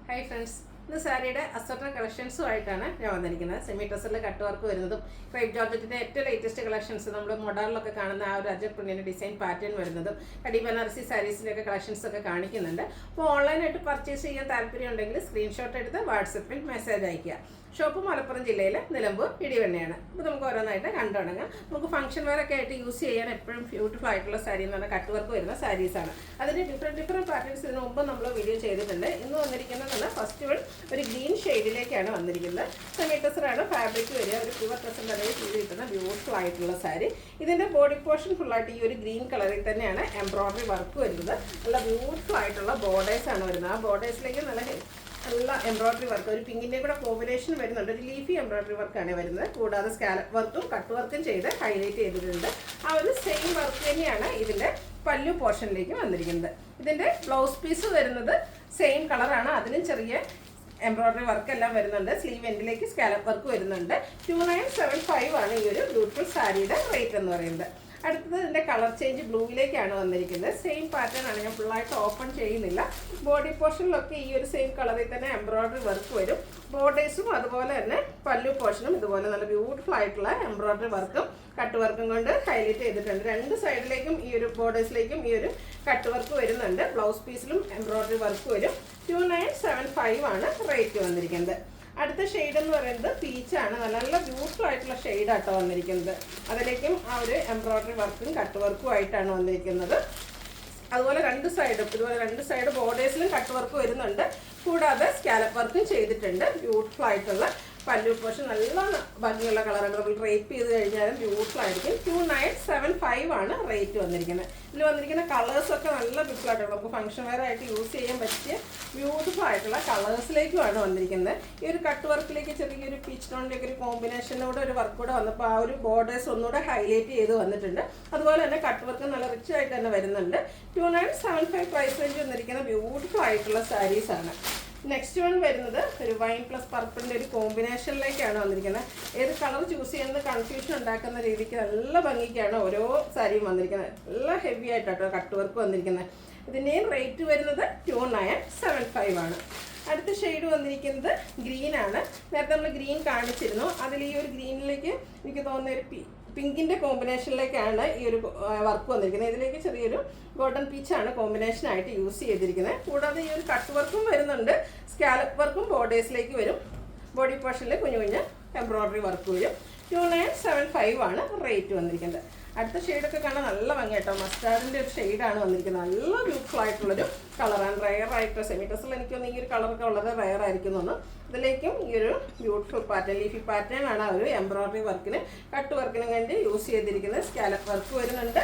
Hi friends, ഇന്ന് സാരിയുടെ assorted കളക്ഷൻസുമായിട്ടാണ് ഞാൻ വന്നിരിക്കുന്നത്. സെമി ടസറിൽ കട്ട് വർക്ക് വരുന്നതും ക്രേപ്പ് ജോർജറ്റിൻ്റെ ഏറ്റവും ലേറ്റസ്റ്റ് കളക്ഷൻസ് നമ്മൾ മോഡലിലൊക്കെ കാണുന്ന ആ ഒരു അജർ പ്രിന്റിൻ്റെ ഡിസൈൻ പാറ്റേൺ വരുന്നതും കടി ബനാറസി സാരീസിൻ്റെ ഒക്കെ കളക്ഷൻസ് ഒക്കെ കാണിക്കുന്നുണ്ട്. അപ്പോൾ ഓൺലൈനായിട്ട് പർച്ചേസ് ചെയ്യാൻ താല്പര്യം ഉണ്ടെങ്കിൽ സ്ക്രീൻഷോട്ട് എടുത്ത് വാട്സപ്പിൽ മെസ്സേജ് അയയ്ക്കുക. ഷോപ്പ് മലപ്പുറം ജില്ലയിലെ നിലമ്പൂർ ഇടിവെണ്ണയാണ്. അപ്പോൾ നമുക്ക് ഓരോന്നായിട്ട് കണ്ടു തുടങ്ങാം. നമുക്ക് ഫംഗ്ഷൻ വെയർ ഒക്കെ ആയിട്ട് യൂസ് ചെയ്യാൻ എപ്പോഴും ബ്യൂട്ടിഫുൾ ആയിട്ടുള്ള സാരി എന്ന് പറഞ്ഞാൽ കട്ട് വർക്ക് വരുന്ന സാരീസാണ്. അതിൻ്റെ ഡിഫറെൻറ്റ് പാറ്റേൺസ് ഇതിന് മുമ്പ് നമ്മൾ വീഡിയോ ചെയ്തിട്ടുണ്ട്. ഇന്ന് വന്നിരിക്കുന്നത് ഫസ്റ്റ് വൺ ഒരു ഗ്രീൻ ഷെയ്ഡിലേക്കാണ് വന്നിരിക്കുന്നത്. സെമി ടസറാണ് ഫാബ്രിക് വരിക. ഒരു പ്യുവർ ടസറിൻ്റെ അതേ ഫീൽ കിട്ടുന്ന ബ്യൂട്ടിഫുൾ ആയിട്ടുള്ള സാരി. ഇതിൻ്റെ ബോഡി പോർഷൻ ഫുള്ളായിട്ട് ഈ ഒരു ഗ്രീൻ കളറിൽ തന്നെയാണ് എംബ്രോയ്ഡറി വർക്ക് വരുന്നത്. നല്ല ബ്യൂട്ടിഫുൾ ആയിട്ടുള്ള ബോർഡേഴ്സാണ് വരുന്നത്. ആ ബോർഡേഴ്സിലേക്ക് നല്ല എംബ്രോയ്ഡറി വർക്ക്, ഒരു പിങ്കിൻ്റെ കൂടെ കോമ്പിനേഷൻ വരുന്നുണ്ട്. ഒരു ലീഫി എംബ്രോയ്ഡറി വർക്കാണ് വരുന്നത്. കൂടാതെ സ്കാലപ്പ് വർക്കും കട്ട് വർക്കും ചെയ്ത് ഹൈലൈറ്റ് ചെയ്തിട്ടുണ്ട്. ആ ഒരു സെയിം വർക്ക് തന്നെയാണ് ഇതിൻ്റെ പല്ലു പോർഷനിലേക്ക് വന്നിരിക്കുന്നത്. ഇതിൻ്റെ ബ്ലൗസ് പീസ് വരുന്നത് സെയിം കളറാണ്. അതിനും ചെറിയ എംബ്രോയ്ഡറി വർക്ക് എല്ലാം വരുന്നുണ്ട്. സ്ലീവ് എൻഡിലേക്ക് സ്കാലപ്പ് വർക്ക് വരുന്നുണ്ട്. 2975 ആണ് ഈ ഒരു ബ്യൂട്ടിഫുൾ സാരിയുടെ റേറ്റ് എന്ന് പറയുന്നത്. അടുത്തത് ഇതിൻ്റെ കളർ ചേഞ്ച് ബ്ലൂവിലേക്കാണ് വന്നിരിക്കുന്നത്. സെയിം പാറ്റേൺ ആണ്, ഞാൻ ഫുള്ളായിട്ട് ഓപ്പൺ ചെയ്യുന്നില്ല. ബോഡി പോർഷനിലൊക്കെ ഈ ഒരു സെയിം കളറിൽ തന്നെ എംബ്രോയ്ഡറി വർക്ക് വരും. ബോർഡേഴ്സും അതുപോലെ തന്നെ പല്ലു പോർഷനും ഇതുപോലെ നല്ല ബ്യൂട്ടിഫുൾ ആയിട്ടുള്ള എംബ്രോയ്ഡറി വർക്കും കട്ട് വർക്കും കൊണ്ട് ഹൈലൈറ്റ് ചെയ്തിട്ടുണ്ട്. രണ്ട് സൈഡിലേക്കും ഈ ഒരു ബോർഡേഴ്സിലേക്കും ഈ ഒരു കട്ട് വർക്ക് വരുന്നുണ്ട്. ബ്ലൗസ് പീസിലും എംബ്രോയ്ഡറി വർക്ക് വരും. 2975 ആണ് റേറ്റ് വന്നിരിക്കുന്നത്. അടുത്ത ഷെയ്ഡ് എന്ന് പറയുന്നത് പീച്ചാണ്. നല്ല ബ്യൂട്ടിഫുൾ ആയിട്ടുള്ള ഷെയ്ഡാട്ടോ വന്നിരിക്കുന്നത്. അതിലേക്കും ആ ഒരു എംബ്രോയ്ഡറി വർക്കും കട്ട് വർക്കും ആയിട്ടാണ് വന്നിരിക്കുന്നത്. അതുപോലെ രണ്ട് സൈഡ് ബോർഡേഴ്സിലും കട്ട് വർക്ക് വരുന്നുണ്ട്. കൂടാതെ സ്കാലപ്പ് വർക്കും ചെയ്തിട്ടുണ്ട്. ബ്യൂട്ടിഫുൾ ആയിട്ടുള്ള പല്ലു പോർഷൻ നല്ല ഭംഗിയുള്ള കളറാണ്. നമ്മൾ ഡ്രേപ്പ് ചെയ്ത് കഴിഞ്ഞാലും ബ്യൂട്ടിഫുൾ ആയിരിക്കും. 2975 ആണ് റേറ്റ് വന്നിരിക്കുന്നത്. ഇതിൽ വന്നിരിക്കുന്ന കളേഴ്സൊക്കെ നല്ല ബ്യൂട്ടിഫുൾ ആയിട്ടുള്ള നമുക്ക് ഫംഗ്ഷൻ വെയർ ആയിട്ട് യൂസ് ചെയ്യാൻ പറ്റിയ ബ്യൂട്ടിഫുൾ ആയിട്ടുള്ള കളേഴ്സിലേക്കുമാണ് വന്നിരിക്കുന്നത്. ഈ ഒരു കട്ട് വർക്കിലേക്ക് ചെറിയൊരു പീച്ച് ടോണിൻ്റെ ഒരു കോമ്പിനേഷനിലൂടെ ഒരു വർക്ക് കൂടെ വന്നപ്പോൾ ആ ഒരു ബോർഡേഴ്സ് ഒന്നുകൂടെ ഹൈലൈറ്റ് ചെയ്ത് വന്നിട്ടുണ്ട്. അതുപോലെ തന്നെ കട്ട് വർക്ക് നല്ല റിച്ച് ആയിട്ട് തന്നെ വരുന്നുണ്ട്. 2975 പ്രൈസ് റേഞ്ച് വന്നിരിക്കുന്ന ബ്യൂട്ടിഫുൾ ആയിട്ടുള്ള സാരീസാണ്. നെക്സ്റ്റ് വൺ വരുന്നത് ഒരു വൈൻ പ്ലസ് പർപ്പിളിൻ്റെ ഒരു കോമ്പിനേഷനിലേക്കാണ് വന്നിരിക്കുന്നത്. ഏത് കളർ ചൂസ് ചെയ്യുന്നത് കൺഫ്യൂഷൻ ഉണ്ടാക്കുന്ന രീതിക്ക് നല്ല ഭംഗിക്കാണ് ഓരോ സാരിയും വന്നിരിക്കുന്നത്. നല്ല ഹെവി ആയിട്ടോ കട്ട് വർക്ക് വന്നിരിക്കുന്നത്. ഇതിൻ്റെയും റേറ്റ് വരുന്നത് 2975 ആണ്. അടുത്ത ഷെയ്ഡ് വന്നിരിക്കുന്നത് ഗ്രീനാണ്. നേരത്തെ നമ്മൾ ഗ്രീൻ കാണിച്ചിരുന്നു. അതിൽ ഈ ഒരു ഗ്രീനിലേക്ക് എനിക്ക് തോന്നുന്ന ഒരു പിങ്കിൻ്റെ കോമ്പിനേഷനിലേക്കാണ് ഈ ഒരു വർക്ക് വന്നിരിക്കുന്നത്. ഇതിലേക്ക് ചെറിയൊരു ഗോൾഡൻ പീച്ചാണ് കോമ്പിനേഷനായിട്ട് യൂസ് ചെയ്തിരിക്കുന്നത്. കൂടാതെ ഈ ഒരു കട്ട് വർക്കും വരുന്നുണ്ട്. സ്കാലപ്പ് വർക്കും ബോർഡേഴ്സിലേക്ക് വരും. ബോഡി പോർഷനിൽ കുഞ്ഞു കുഞ്ഞ് എംബ്രോയ്ഡറി വർക്ക് വരും. 2975 ആണ് റേറ്റ് വന്നിരിക്കുന്നത്. അടുത്ത ഷെയ്ഡൊക്കെ കാണാൻ നല്ല ഭംഗി കേട്ടോ. മസ്റ്റാർഡിൻ്റെ ഒരു ഷെയ്ഡാണ് വന്നിരിക്കുന്നത്. നല്ല ബ്യൂട്ടിഫുൾ ആയിട്ടുള്ളൊരു കളറാണ്. റയർ ആയിട്ട് സെമി ടസറിൽ എനിക്ക് തോന്നുന്നു ഈ ഒരു കളറൊക്കെ വളരെ റയർ ആയിരിക്കുന്നു. ഇതിലേക്കും ഈ ഒരു ബ്യൂട്ടിഫുൾ പാറ്റേൺ ലീഫി പാറ്റേൺ ആണ് ആ ഒരു എംബ്രോയ്ഡറി വർക്കിന് കട്ട് വർക്കിനും വേണ്ടി യൂസ് ചെയ്തിരിക്കുന്നത്. സ്കാലപ്പ് വർക്ക് വരുന്നുണ്ട്.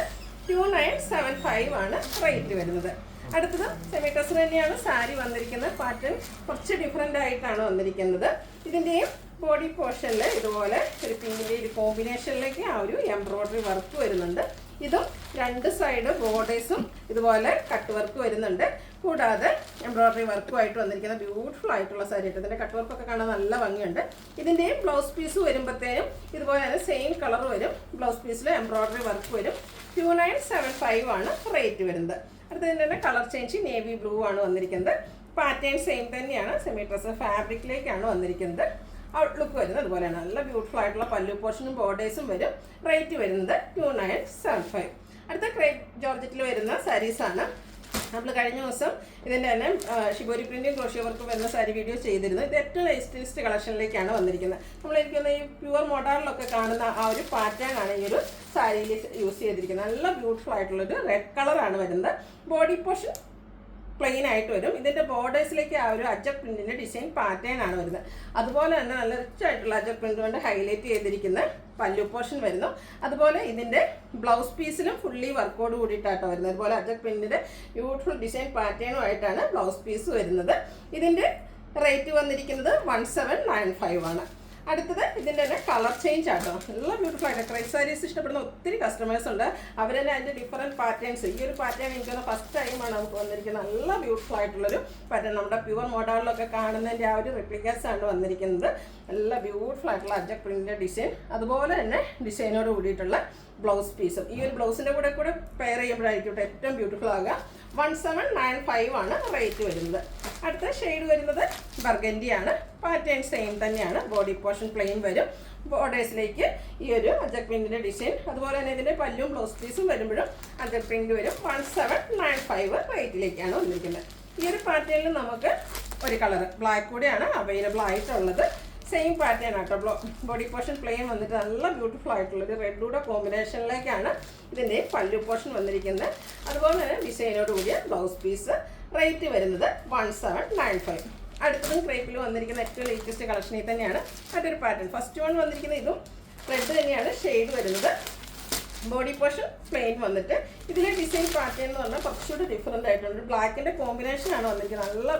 2975 ആണ് റേറ്റ് വരുന്നത്. അടുത്തത് സെമി ടസർ തന്നെയാണ് സാരി വന്നിരിക്കുന്നത്. പാറ്റേൺ കുറച്ച് ഡിഫറെൻ്റ് ആയിട്ടാണ് വന്നിരിക്കുന്നത്. ഇതിൻ്റെയും ബോഡി പോർഷനിൽ ഇതുപോലെ ഒരു പിങ്കിൻ്റെ ഒരു കോമ്പിനേഷനിലേക്ക് ആ ഒരു എംബ്രോയ്ഡറി വർക്ക് വരുന്നുണ്ട്. ഇതും രണ്ട് സൈഡ് ബോർഡേഴ്സും ഇതുപോലെ കട്ട് വർക്ക് വരുന്നുണ്ട്. കൂടാതെ എംബ്രോയ്ഡറി വർക്കുമായിട്ട് വന്നിരിക്കുന്ന ബ്യൂട്ടിഫുൾ ആയിട്ടുള്ള സാരി ആയിട്ട് ഇതിൻ്റെ കട്ട് വർക്കൊക്കെ കാണാൻ നല്ല ഭംഗിയുണ്ട്. ഇതിൻ്റെയും ബ്ലൗസ് പീസ് വരുമ്പോഴത്തേനും ഇതുപോലെ തന്നെ സെയിം കളർ വരും. ബ്ലൗസ് പീസിൽ എംബ്രോയ്ഡറി വർക്ക് വരും. 2975 ആണ് റേറ്റ് വരുന്നത്. അടുത്തതിൻ്റെ തന്നെ കളർ ചേഞ്ച് നേവി ബ്ലൂ ആണ് വന്നിരിക്കുന്നത്. പാറ്റേൺ സെയിം തന്നെയാണ്. സെമി ടസർ ഫാബ്രിക്കിലേക്കാണ് വന്നിരിക്കുന്നത്. ഔട്ട്ലുക്ക് വരുന്നത് അതുപോലെയാണ്. നല്ല ബ്യൂട്ടിഫുൾ ആയിട്ടുള്ള പല്ലു പോർഷനും ബോർഡേഴ്സും വരും. റേറ്റ് വരുന്നത് 2975. അടുത്ത ക്രേപ്പ് ജോർജറ്റിൽ വരുന്ന സാരീസാണ്. നമ്മൾ കഴിഞ്ഞ ദിവസം ഇതിൻ്റെ തന്നെ ഷിബോരി പ്രിൻറ്റും ക്രോഷ്യോ വർക്കും വരുന്ന സാരി വീഡിയോ ചെയ്തിരുന്നു. ഇത് ഏറ്റവും ലേറ്റസ്റ്റ് കളക്ഷനിലേക്കാണ് വന്നിരിക്കുന്നത്. നമ്മൾ എനിക്ക് ഈ പ്യുവർ മോഡലിലൊക്കെ കാണുന്ന ആ ഒരു പാറ്റേൺ ആണ് ഈ ഒരു സാരിയിൽ യൂസ് ചെയ്തിരിക്കുന്നത്. നല്ല ബ്യൂട്ടിഫുൾ ആയിട്ടുള്ളൊരു റെഡ് കളറാണ് വരുന്നത്. ബോഡി പോർഷൻ പ്ലെയിൻ ആയിട്ട് വരും. ഇതിൻ്റെ ബോർഡേഴ്സിലേക്ക് ആ ഒരു അജക് പ്രിൻറ്റിൻ്റെ ഡിസൈൻ പാറ്റേൺ ആണ് വരുന്നത്. അതുപോലെ തന്നെ നല്ല റിച്ച് ആയിട്ടുള്ള അജക് പ്രിൻറ്റ് കൊണ്ട് ഹൈലൈറ്റ് ചെയ്തിരിക്കുന്ന പല്ലു പോർഷൻ വരുന്നു. അതുപോലെ ഇതിൻ്റെ ബ്ലൗസ് പീസിലും ഫുള്ളി വർക്കോട് കൂടിയിട്ടാട്ടോ വരുന്നത്. അതുപോലെ അജക് പ്രിൻറ്റിൻ്റെ ബ്യൂട്ടിഫുൾ ഡിസൈൻ പാറ്റേണുമായിട്ടാണ് ബ്ലൗസ് പീസ് വരുന്നത്. ഇതിൻ്റെ റേറ്റ് വന്നിരിക്കുന്നത് 1795 ആണ്. അടുത്തത് ഇതിൻ്റെ തന്നെ കളർ ചേഞ്ച് ആട്ടോ. നല്ല ബ്യൂട്ടിഫുൾ ആയിട്ട് ക്രൈപ്പ് സാരീസ് ഇഷ്ടപ്പെടുന്ന ഒത്തിരി കസ്റ്റമേഴ്സ് ഉണ്ട്. അവർ തന്നെ അതിൻ്റെ ഡിഫറെൻറ്റ് പാറ്റേൺസ് ഈ ഒരു പാറ്റേൺ എനിക്ക് ഫസ്റ്റ് ടൈമാണ് നമുക്ക് വന്നിരിക്കുന്നത്. നല്ല ബ്യൂട്ടിഫുൾ ആയിട്ടുള്ളൊരു പാറ്റേൺ. നമ്മുടെ പ്യുവർ മോഡലിലൊക്കെ കാണുന്നതിൻ്റെ ആ ഒരു റെപ്ലിക്കാസ് ആണ് വന്നിരിക്കുന്നത്. നല്ല ബ്യൂട്ടിഫുൾ ആയിട്ടുള്ള അജക് പ്രിൻറ്റിൻ്റെ ഡിസൈൻ, അതുപോലെ തന്നെ ഡിസൈനോട് കൂടിയിട്ടുള്ള ബ്ലൗസ് പീസും ഈ ഒരു ബ്ലൗസിൻ്റെ കൂടെ പെയർ ചെയ്യുമ്പോഴായിരിക്കും ഏറ്റവും ബ്യൂട്ടിഫുൾ ആകുക. 1795 ആണ് റേറ്റ് വരുന്നത്. അടുത്ത ഷെയ്ഡ് വരുന്നത് ബർഗൻഡി ആണ്. പാറ്റേൺ സെയിം തന്നെയാണ്. ബോഡി പോർഷൻ പ്ലെയിൻ വരും. ബോർഡേഴ്സിലേക്ക് ഈ ഒരു അജക് പ്രിന്റിന്റെ ഡിസൈൻ, അതുപോലെ തന്നെ ഇതിന്റെ പല്ലും ബ്ലൗസ് പീസും വരുമ്പോഴും അജക് പ്രിന്റ് വരും. 1795 റേറ്റിലേക്കാണ് വന്നിരിക്കുന്നത്. ഈ ഒരു പാറ്റേണിൽ നമുക്ക് ഒരു കളർ ബ്ലാക്ക് കൂടെയാണ് അവൈലബിൾ ആയിട്ടുള്ളത്. സെയിം പാറ്റേൺ ആട്ടോ. ബോഡി പോർഷൻ പ്ലെയിൻ വന്നിട്ട് നല്ല ബ്യൂട്ടിഫുൾ ആയിട്ടുള്ളൊരു റെഡൂടെ കോമ്പിനേഷനിലേക്കാണ് ഇതിൻ്റെ പല്ലു പോർഷൻ വന്നിരിക്കുന്നത്. അതുപോലെ തന്നെ ഡിസൈനോട് കൂടിയ ബ്ലൗസ് പീസ്. റേറ്റ് വരുന്നത് 1795. അടുത്തതും ക്രേപ്പിൽ വന്നിരിക്കുന്ന ഏറ്റവും ലേറ്റസ്റ്റ് കളക്ഷനിൽ തന്നെയാണ് മറ്റൊരു പാറ്റേൺ. ഫസ്റ്റ് വൺ വന്നിരിക്കുന്ന ഇതും റെഡ് തന്നെയാണ് ഷെയ്ഡ് വരുന്നത്. ബോഡി പോർഷൻ പ്ലെയിൻ വന്നിട്ട് ഇതിലെ ഡിസൈൻ പാറ്റേൺ എന്ന് പറഞ്ഞാൽ കുറച്ചുകൂടി ഡിഫറെൻ്റ് ആയിട്ടുണ്ട്. ബ്ലാക്കിൻ്റെ കോമ്പിനേഷനാണ് വന്നിരിക്കുന്നത്. നല്ല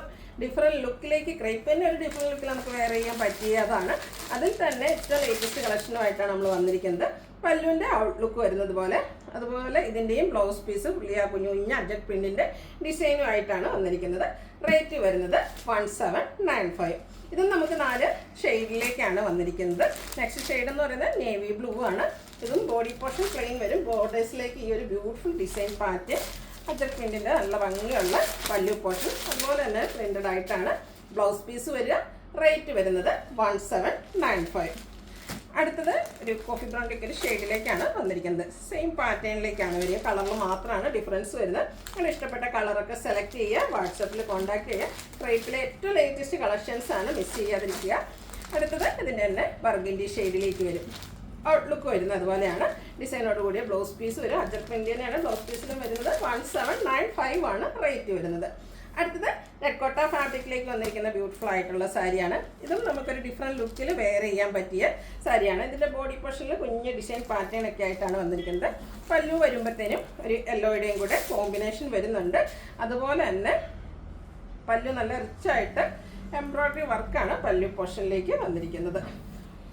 ഡിഫറെൻറ്റ് ലുക്കിലേക്ക് ക്രേപ്പ് തന്നെ ഒരു ഡിഫറെൻറ്റ് ലുക്കിൽ നമുക്ക് വെയർ ചെയ്യാൻ പറ്റിയതാണ്. അതിൽ തന്നെ ഏറ്റവും ലേറ്റസ്റ്റ് കളക്ഷനുമായിട്ടാണ് നമ്മൾ വന്നിരിക്കുന്നത്. പല്ലുവിൻ്റെ ഔട്ട്ലുക്ക് വരുന്നത് പോലെ, അതുപോലെ ഇതിൻ്റെയും ബ്ലൗസ് പീസ് പുള്ളിയ കുഞ്ഞു കുഞ്ഞ അജക് പ്രിൻറ്റിൻ്റെ ഡിസൈനുമായിട്ടാണ് വന്നിരിക്കുന്നത്. റേറ്റ് വരുന്നത് 1795. ഇതും നമുക്ക് 4 ഷെയ്ഡിലേക്കാണ് വന്നിരിക്കുന്നത്. നെക്സ്റ്റ് ഷെയ്ഡ് എന്ന് പറയുന്നത് നേവി ബ്ലൂ ആണ്. ഇതും ബോഡി പോർഷൻ പ്ലെയിൻ വരും. ബോർഡേഴ്സിലേക്ക് ഈ ഒരു ബ്യൂട്ടിഫുൾ ഡിസൈൻ പാറ്റേൺ അജക് പ്രിൻറ്റിൻ്റെ നല്ല ഭംഗിയുള്ള പല്ലു പോർഷൻ, അതുപോലെ തന്നെ പ്രിൻറ്റഡ് ആയിട്ടാണ് ബ്ലൗസ് പീസ് വരിക. റേറ്റ് വരുന്നത് 1795. അടുത്തത് ഒരു കോഫി ബ്രൗണിൻ്റെ ഒരു ഷെയ്ഡിലേക്കാണ് വന്നിരിക്കുന്നത്. സെയിം പാറ്റേണിലേക്കാണ് വരിക. കളറിൽ മാത്രമാണ് ഡിഫറൻസ് വരുന്നത്. അങ്ങനെ ഇഷ്ടപ്പെട്ട കളറൊക്കെ സെലക്ട് ചെയ്യുക. വാട്സപ്പിൽ കോൺടാക്ട് ചെയ്യുക. ക്രേപ്പിലെ ഏറ്റവും ലേറ്റസ്റ്റ് കളക്ഷൻസ് ആണ്, മിസ് ചെയ്യാതിരിക്കുക. അടുത്തത് ഇതിൻ്റെ തന്നെ ബർഗൻഡി ഷെയ്ഡിലേക്ക് വരും. ഔട്ട്ലുക്ക് വരുന്നത് അതുപോലെയാണ്. ഡിസൈനോട് കൂടിയ ബ്ലൗസ് പീസ് വരും. അജക് പ്രിന്റ് തന്നെയാണ് ബ്ലൗസ് പീസിലും വരുന്നത്. 1795 ആണ് റേറ്റ് വരുന്നത്. അടുത്തത് ടെക്കോട്ട ഫാബ്രിക്കിലേക്ക് വന്നിരിക്കുന്ന ബ്യൂട്ടിഫുൾ ആയിട്ടുള്ള സാരിയാണ്. ഇതും നമുക്കൊരു ഡിഫറെൻറ്റ് ലുക്കിൽ വെയർ ചെയ്യാൻ പറ്റിയ സാരിയാണ്. ഇതിൻ്റെ ബോഡി പോർഷനിൽ കുഞ്ഞ് ഡിസൈൻ പാറ്റേൺ ഒക്കെ ആയിട്ടാണ് വന്നിരിക്കുന്നത്. പല്ലു വരുമ്പോഴത്തേനും ഒരു യെല്ലോയുടെയും കൂടെ കോമ്പിനേഷൻ വരുന്നുണ്ട്. അതുപോലെ തന്നെ പല്ലു നല്ല റിച്ചായിട്ട് എംബ്രോയ്ഡറി വർക്കാണ് പല്ലു പോർഷനിലേക്ക് വന്നിരിക്കുന്നത്.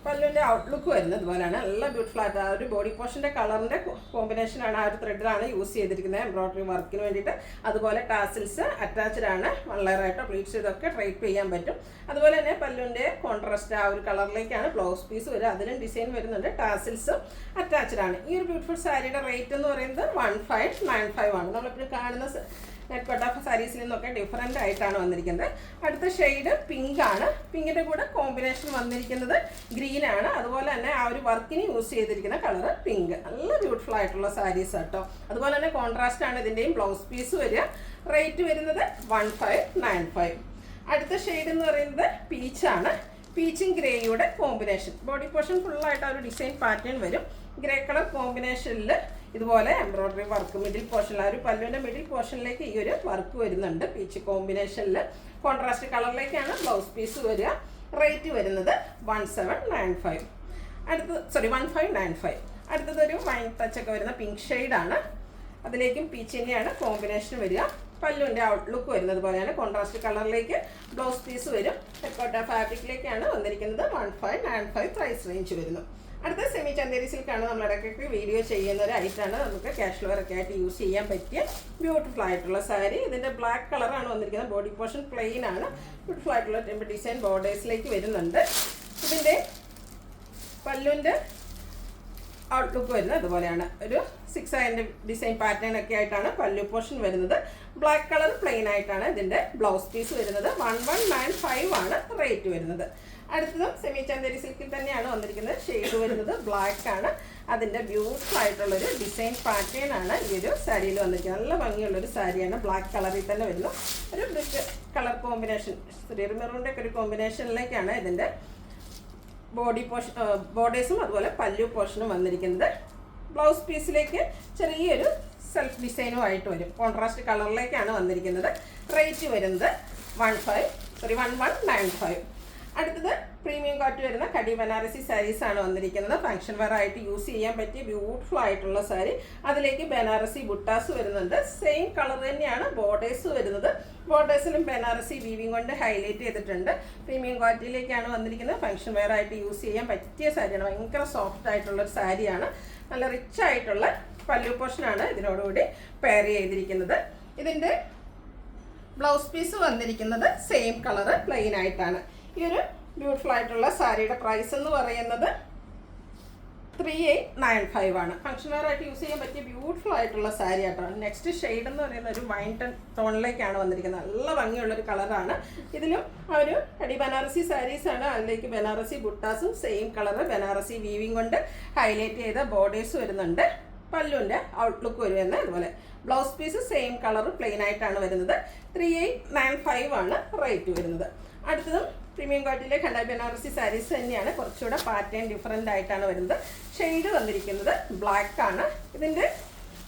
പല്ലുവിൻ്റെ ഔട്ട്ലുക്ക് വരുന്നത് ഇതുപോലെയാണ്. നല്ല ബ്യൂട്ടിഫുൾ ആയിട്ട് ആ ഒരു ബോഡി പോർഷൻ്റെ കളറിൻ്റെ കോമ്പിനേഷനാണ്, ആ ഒരു ത്രെഡിലാണ് യൂസ് ചെയ്തിരിക്കുന്നത് എംബ്രോയ്ഡറി വർക്കിന് വേണ്ടിയിട്ട്. അതുപോലെ ടാസിൽസ് അറ്റാച്ച്ഡ് ആണ്. 1 ലെയറായിട്ടോ പ്ലീറ്റ്സ് ഇതൊക്കെ ഡ്രൈപ്പ് ചെയ്യാൻ പറ്റും. അതുപോലെ തന്നെ പല്ലുവിൻ്റെ കോൺട്രാസ്റ്റ് ആ ഒരു കളറിലേക്കാണ് ബ്ലൗസ് പീസ് വരിക. അതിലും ഡിസൈൻ വരുന്നുണ്ട്. ടാസിൽസും അറ്റാച്ച്ഡ് ആണ്. ഈ ഒരു ബ്യൂട്ടിഫുൾ സാരിയുടെ റേറ്റ് എന്ന് പറയുന്നത് 1595 ആണ്. നമ്മളിപ്പോൾ കാണുന്ന നെറ്റ് ഓഫ് സാരീസിൽ നിന്നൊക്കെ ഡിഫറെൻ്റ് ആയിട്ടാണ് വന്നിരിക്കുന്നത്. അടുത്ത ഷെയ്ഡ് പിങ്ക് ആണ്. പിങ്കിൻ്റെ കൂടെ കോമ്പിനേഷൻ വന്നിരിക്കുന്നത് ഗ്രീൻ ആണ്. അതുപോലെ തന്നെ ആ ഒരു വർക്കിന് യൂസ് ചെയ്തിരിക്കുന്ന കളർ പിങ്ക്. നല്ല ബ്യൂട്ടിഫുൾ ആയിട്ടുള്ള സാരീസ് കേട്ടോ. അതുപോലെ തന്നെ കോൺട്രാസ്റ്റ് ആണ് ഇതിൻ്റെയും ബ്ലൗസ് പീസ് വരിക. റേറ്റ് വരുന്നത് 1595. അടുത്ത ഷെയ്ഡ് എന്ന് പറയുന്നത് പീച്ചാണ്. പീച്ചും ഗ്രേയുടെ കോമ്പിനേഷൻ. ബോഡി പോർഷൻ ഫുള്ളായിട്ട് ആ ഒരു ഡിസൈൻ പാറ്റേൺ വരും. ഗ്രേ കളർ കോമ്പിനേഷനിൽ ഇതുപോലെ എംബ്രോയ്ഡറി വർക്ക് മിഡിൽ പോർഷനിൽ, ആ ഒരു പല്ലുവിൻ്റെ മിഡിൽ പോർഷനിലേക്ക് ഈ ഒരു വർക്ക് വരുന്നുണ്ട്. പീച്ച് കോമ്പിനേഷനിൽ കോൺട്രാസ്റ്റ് കളറിലേക്കാണ് ബ്ലൗസ് പീസ് വരിക. റേറ്റ് വരുന്നത് 1795. 1595. അടുത്തതൊരു വൈൻ ടച്ചൊക്കെ വരുന്ന പിങ്ക് ഷെയ്ഡാണ്. അതിലേക്കും പീച്ച് തന്നെയാണ് കോമ്പിനേഷൻ വരിക. പല്ലുവിൻ്റെ ഔട്ട്ലുക്ക് വരുന്നത് പോലെയാണ്. കോൺട്രാസ്റ്റ് കളറിലേക്ക് ബ്ലൗസ് പീസ് വരും. ടെക്കോട്ട ഫാബ്രിക്കിലേക്കാണ് വന്നിരിക്കുന്നത്. 1595 പ്രൈസ് റേഞ്ച് വരുന്നു. അടുത്ത സെമി ചന്തേരി സിൽക്കാണ്. നമ്മൾ ഇടയ്ക്കൊക്കെ വീഡിയോ ചെയ്യുന്ന ഒരു ഐറ്റാണ്. നമുക്ക് ക്യാഷ് ഫ്ലവറൊക്കെ ആയിട്ട് യൂസ് ചെയ്യാൻ പറ്റിയ ബ്യൂട്ടിഫുൾ ആയിട്ടുള്ള സാരി. ഇതിൻ്റെ ബ്ലാക്ക് കളറാണ് വന്നിരിക്കുന്നത്. ബോഡി പോർഷൻ പ്ലെയിൻ ആണ്. ബ്യൂട്ടിഫുൾ ആയിട്ടുള്ള ടെമ്പർ ഡിസൈൻ ബോർഡേഴ്സിലേക്ക് വരുന്നുണ്ട്. ഇതിൻ്റെ പല്ലുവിൻ്റെ ഔട്ട്ലുക്ക് വരുന്നത് അതുപോലെയാണ്. ഒരു 6 ആൻഡ് ഡിസൈൻ പാറ്റേൺ ഒക്കെ ആയിട്ടാണ് പല്ലു പോർഷൻ വരുന്നത്. ബ്ലാക്ക് കളർ പ്ലെയിൻ ആയിട്ടാണ് ഇതിൻ്റെ ബ്ലൗസ് പീസ് വരുന്നത്. 1195 ആണ് റേറ്റ് വരുന്നത്. അടുത്തതും സെമി ചന്തേരി സിൽക്കിൽ തന്നെയാണ് വന്നിരിക്കുന്നത്. ഷെയ്ഡ് വരുന്നത് ബ്ലാക്ക് ആണ്. അതിൻ്റെ ബ്യൂട്ടിഫുൾ ആയിട്ടുള്ളൊരു ഡിസൈൻ പാറ്റേൺ ആണ് ഈ ഒരു സാരിയിൽ വന്നിരിക്കുന്നത്. നല്ല ഭംഗിയുള്ളൊരു സാരിയാണ്. ബ്ലാക്ക് കളറിൽ തന്നെ വരുന്നു. ഒരു ബ്രിക്ക് കളർ കോമ്പിനേഷൻ, മെറൂണിൻ്റെ ഒക്കെ ഒരു കോമ്പിനേഷനിലേക്കാണ് ഇതിൻ്റെ ബോഡി പോർഷൻ ബോർഡേഴ്സും അതുപോലെ പല്ലു പോർഷനും വന്നിരിക്കുന്നത്. ബ്ലൗസ് പീസിലേക്ക് ചെറിയൊരു സെൽഫ് ഡിസൈനും ആയിട്ട് വരും. കോൺട്രാസ്റ്റ് കളറിലേക്കാണ് വന്നിരിക്കുന്നത്. റേറ്റ് വരുന്നത് 1195. അടുത്തത് പ്രീമിയം കോട്ട് വരുന്ന കടി ബനാറസി സാരീസ് ആണ് വന്നിരിക്കുന്നത്. ഫംഗ്ഷൻ വെയർ ആയിട്ട് യൂസ് ചെയ്യാൻ പറ്റിയ ബ്യൂട്ടിഫുൾ ആയിട്ടുള്ള സാരി. അതിലേക്ക് ബനാറസി ബുട്ടാസ് വരുന്നുണ്ട്. സെയിം കളർ തന്നെയാണ് ബോർഡേഴ്സ് വരുന്നത്. ബോർഡേഴ്സിലും ബനാറസി വീവിങ് കൊണ്ട് ഹൈലൈറ്റ് ചെയ്തിട്ടുണ്ട്. പ്രീമിയം ക്വാളിറ്റിയിലേക്കാണ് വന്നിരിക്കുന്നത്. ഫംഗ്ഷൻ വെയർ ആയിട്ട് യൂസ് ചെയ്യാൻ പറ്റിയ സാരിയാണ്. ഭയങ്കര സോഫ്റ്റ് ആയിട്ടുള്ളൊരു സാരിയാണ്. നല്ല റിച്ച് ആയിട്ടുള്ള പല്ലു പോർഷനാണ് ഇതിനോടുകൂടി പെയർ ചെയ്തിരിക്കുന്നത്. ഇതിൻ്റെ ബ്ലൗസ് പീസ് വന്നിരിക്കുന്നത് സെയിം കളറ് പ്ലെയിൻ ആയിട്ടാണ്. ഈ ഒരു ബ്യൂട്ടിഫുൾ ആയിട്ടുള്ള സാരിയുടെ പ്രൈസ് എന്ന് പറയുന്നത് 3895 ആണ്. ഫംഗ്ഷൻ വെയർ ആയിട്ട് യൂസ് ചെയ്യാൻ പറ്റിയ ബ്യൂട്ടിഫുൾ ആയിട്ടുള്ള സാരി ആട്ടോ. നെക്സ്റ്റ് ഷെയ്ഡ് എന്ന് പറയുന്ന ഒരു വൈൻ ടോണിലേക്കാണ് വന്നിരിക്കുന്നത്. നല്ല ഭംഗിയുള്ളൊരു കളറാണ്. ഇതിലും ഒരു കടി ബനാറസി സാരീസാണ്. അതിലേക്ക് ബനാറസി ബുട്ടാസും സെയിം കളറ് ബനാറസി വീവിങ് കൊണ്ട് ഹൈലൈറ്റ് ചെയ്ത ബോർഡേഴ്സ് വരുന്നുണ്ട്. പല്ലുവിൻ്റെ ഔട്ട്ലുക്ക് വരുമെന്ന്. അതുപോലെ blouse piece same colour plain ആയിട്ടാണ് വരുന്നത്. 3895 ആണ് റേറ്റ് വരുന്നത്. അടുത്തതും പ്രീമിയം ക്വാളിറ്റിയിലെ ഖണ്ഡ ബനാറസി സാരീസ് തന്നെയാണ്. കുറച്ചുകൂടെ പാറ്റേൺ ഡിഫറെൻ്റ് ആയിട്ടാണ് വരുന്നത്. ഷെയ്ഡ് വന്നിരിക്കുന്നത് ബ്ലാക്ക് ആണ്. ഇതിൻ്റെ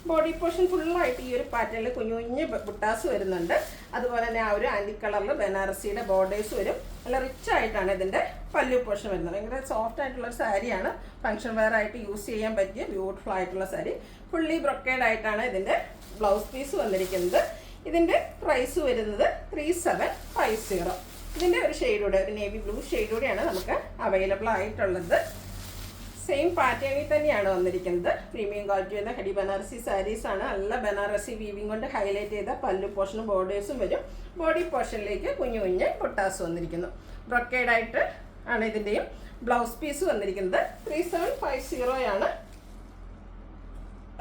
ബോഡി പോർഷൻ ഫുള്ളായിട്ട് ഈ ഒരു പാറ്റേണിൽ കുഞ്ഞു കുഞ്ഞ് ബുട്ടാസ് വരുന്നുണ്ട്. അതുപോലെ തന്നെ ആ ഒരു ആൻറ്റി കളറിൽ ബനാറസിയുടെ ബോർഡേഴ്സ് വരും. നല്ല റിച്ച് ആയിട്ടാണ് ഇതിൻ്റെ പല്ലു പോർഷൻ വരുന്നത്. ഭയങ്കര സോഫ്റ്റ് ആയിട്ടുള്ളൊരു സാരിയാണ്. ഫംഗ്ഷൻ വെയർ ആയിട്ട് യൂസ് ചെയ്യാൻ പറ്റിയ ബ്യൂട്ടിഫുൾ ആയിട്ടുള്ള സാരി. ഫുള്ളി ബ്രൊക്കേഡ് ആയിട്ടാണ് ഇതിൻ്റെ ബ്ലൗസ് പീസ് വന്നിരിക്കുന്നത്. ഇതിൻ്റെ പ്രൈസ് വരുന്നത് 3750. ഇതിൻ്റെ ഒരു ഷെയ്ഡൂടെ, ഒരു നേവി ബ്ലൂ ഷെയ്ഡൂടെയാണ് നമുക്ക് അവൈലബിൾ ആയിട്ടുള്ളത്. സെയിം പാറ്റേണിൽ തന്നെയാണ് വന്നിരിക്കുന്നത്. പ്രീമിയം ക്വാളിറ്റി വരുന്ന ഹെഡി ബനാറസി സാരീസാണ്. നല്ല ബനാറസി വീവിങ് കൊണ്ട് ഹൈലൈറ്റ് ചെയ്ത പല്ലു പോർഷനും ബോർഡേഴ്സും വരും. ബോഡി പോർഷനിലേക്ക് കുഞ്ഞു കുഞ്ഞ് പൊട്ടാസ് വന്നിരിക്കുന്നു. ബ്രൊക്കേഡായിട്ട് ആണ് ഇതിൻ്റെയും ബ്ലൗസ് പീസ് വന്നിരിക്കുന്നത്. 3750 ആണ്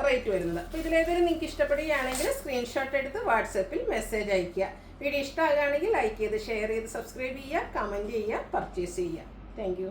റേറ്റ് വരുന്നത്. അപ്പോൾ ഇതിലേതൊരു നിങ്ങൾക്ക് ഇഷ്ടപ്പെടുകയാണെങ്കിൽ സ്ക്രീൻഷോട്ട് എടുത്ത് വാട്സപ്പിൽ മെസ്സേജ് അയയ്ക്കുക. വീഡിയോ ഇഷ്ടമാകുകയാണെങ്കിൽ ലൈക്ക് ചെയ്ത് ഷെയർ ചെയ്ത് സബ്സ്ക്രൈബ് ചെയ്യുക, കമൻറ്റ് ചെയ്യുക, പർച്ചേസ് ചെയ്യുക. താങ്ക്